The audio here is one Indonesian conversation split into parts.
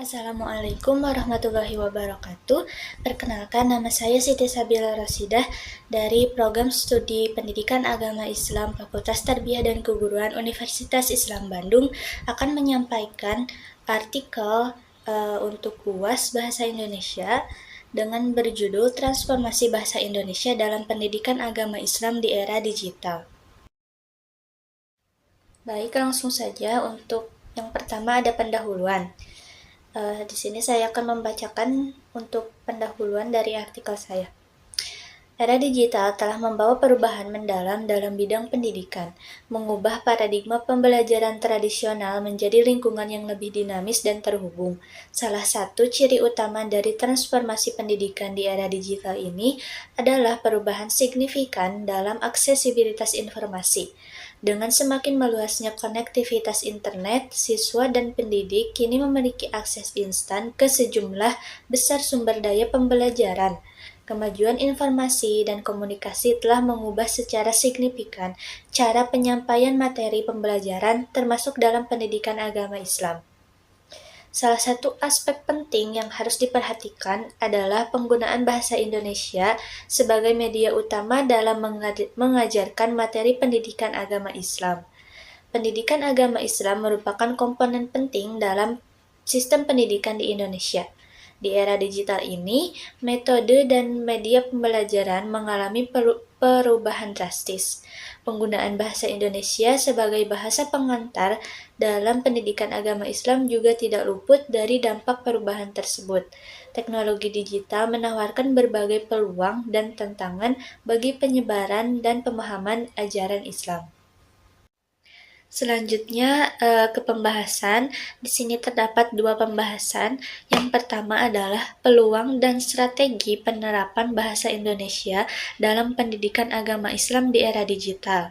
Assalamualaikum warahmatullahi wabarakatuh. Perkenalkan, nama saya Siti Sabila Rasidah dari Program Studi Pendidikan Agama Islam Fakultas Tarbiyah dan Keguruan Universitas Islam Bandung akan menyampaikan artikel untuk UAS Bahasa Indonesia dengan berjudul Transformasi Bahasa Indonesia dalam Pendidikan Agama Islam di Era Digital. Baik, langsung saja untuk yang pertama ada pendahuluan. Di sini saya akan membacakan untuk pendahuluan dari artikel saya. Era digital telah membawa perubahan mendalam dalam bidang pendidikan, mengubah paradigma pembelajaran tradisional menjadi lingkungan yang lebih dinamis dan terhubung. Salah satu ciri utama dari transformasi pendidikan di era digital ini adalah perubahan signifikan dalam aksesibilitas informasi. Dengan semakin meluasnya konektivitas internet, siswa dan pendidik kini memiliki akses instan ke sejumlah besar sumber daya pembelajaran. Kemajuan informasi dan komunikasi telah mengubah secara signifikan cara penyampaian materi pembelajaran termasuk dalam pendidikan agama Islam. Salah satu aspek penting yang harus diperhatikan adalah penggunaan bahasa Indonesia sebagai media utama dalam mengajarkan materi pendidikan agama Islam. Pendidikan agama Islam merupakan komponen penting dalam sistem pendidikan di Indonesia. Di era digital ini, metode dan media pembelajaran mengalami perubahan drastis. Penggunaan bahasa Indonesia sebagai bahasa pengantar dalam pendidikan agama Islam juga tidak luput dari dampak perubahan tersebut. Teknologi digital menawarkan berbagai peluang dan tantangan bagi penyebaran dan pemahaman ajaran Islam. Selanjutnya ke pembahasan. Di sini terdapat dua pembahasan. Yang pertama adalah peluang dan strategi penerapan bahasa Indonesia dalam pendidikan agama Islam di era digital.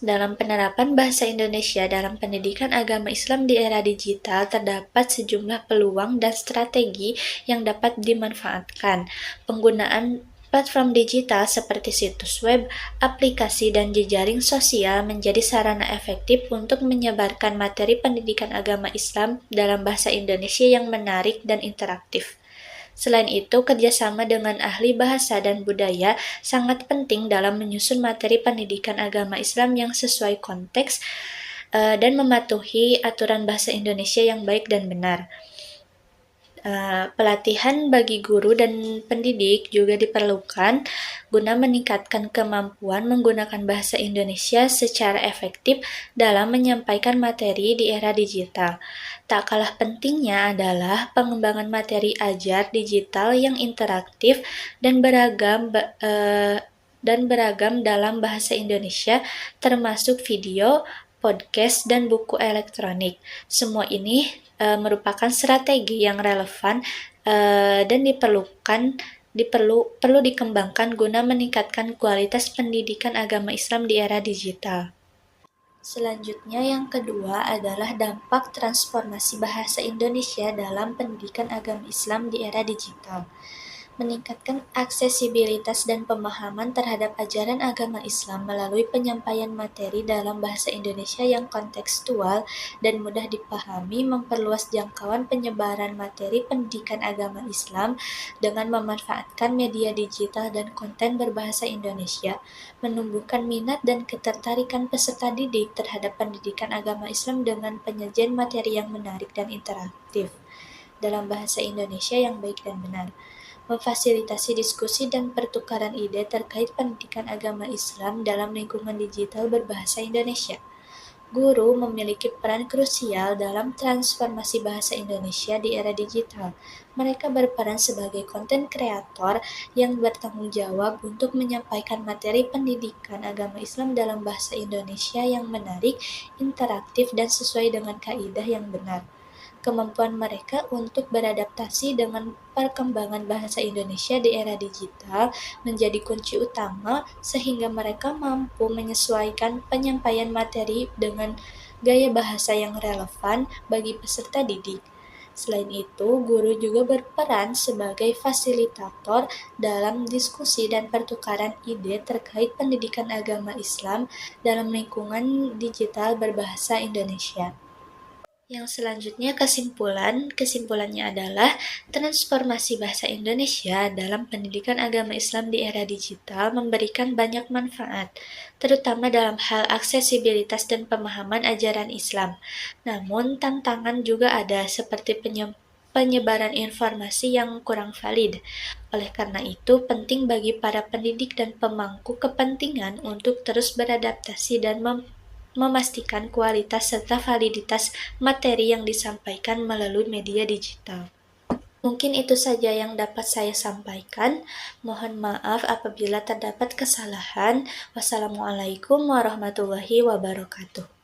Dalam penerapan bahasa Indonesia dalam pendidikan agama Islam di era digital terdapat sejumlah peluang dan strategi yang dapat dimanfaatkan. Penggunaan platform digital seperti situs web, aplikasi, dan jejaring sosial menjadi sarana efektif untuk menyebarkan materi pendidikan agama Islam dalam bahasa Indonesia yang menarik dan interaktif. Selain itu, kerjasama dengan ahli bahasa dan budaya sangat penting dalam menyusun materi pendidikan agama Islam yang sesuai konteks dan mematuhi aturan bahasa Indonesia yang baik dan benar. Pelatihan bagi guru dan pendidik juga diperlukan guna meningkatkan kemampuan menggunakan bahasa Indonesia secara efektif dalam menyampaikan materi di era digital. Tak kalah pentingnya adalah pengembangan materi ajar digital yang interaktif dan beragam dalam bahasa Indonesia, termasuk video, podcast, dan buku elektronik. Semua ini merupakan strategi yang relevan dan perlu dikembangkan guna meningkatkan kualitas pendidikan agama Islam di era digital. Selanjutnya yang kedua adalah dampak transformasi bahasa Indonesia dalam pendidikan agama Islam di era digital. Meningkatkan aksesibilitas dan pemahaman terhadap ajaran agama Islam melalui penyampaian materi dalam bahasa Indonesia yang kontekstual dan mudah dipahami, memperluas jangkauan penyebaran materi pendidikan agama Islam dengan memanfaatkan media digital dan konten berbahasa Indonesia, menumbuhkan minat dan ketertarikan peserta didik terhadap pendidikan agama Islam dengan penyajian materi yang menarik dan interaktif dalam bahasa Indonesia yang baik dan benar. Memfasilitasi diskusi dan pertukaran ide terkait pendidikan agama Islam dalam lingkungan digital berbahasa Indonesia. Guru memiliki peran krusial dalam transformasi bahasa Indonesia di era digital. Mereka berperan sebagai konten kreator yang bertanggung jawab untuk menyampaikan materi pendidikan agama Islam dalam bahasa Indonesia yang menarik, interaktif, dan sesuai dengan kaidah yang benar. Kemampuan mereka untuk beradaptasi dengan perkembangan bahasa Indonesia di era digital menjadi kunci utama sehingga mereka mampu menyesuaikan penyampaian materi dengan gaya bahasa yang relevan bagi peserta didik. Selain itu, guru juga berperan sebagai fasilitator dalam diskusi dan pertukaran ide terkait pendidikan agama Islam dalam lingkungan digital berbahasa Indonesia. Yang selanjutnya kesimpulannya adalah transformasi bahasa Indonesia dalam pendidikan agama Islam di era digital memberikan banyak manfaat, terutama dalam hal aksesibilitas dan pemahaman ajaran Islam. Namun tantangan juga ada seperti penyebaran informasi yang kurang valid. Oleh karena itu, penting bagi para pendidik dan pemangku kepentingan untuk terus beradaptasi dan memastikan kualitas serta validitas materi yang disampaikan melalui media digital. Mungkin itu saja yang dapat saya sampaikan. Mohon maaf apabila terdapat kesalahan. Wassalamualaikum warahmatullahi wabarakatuh.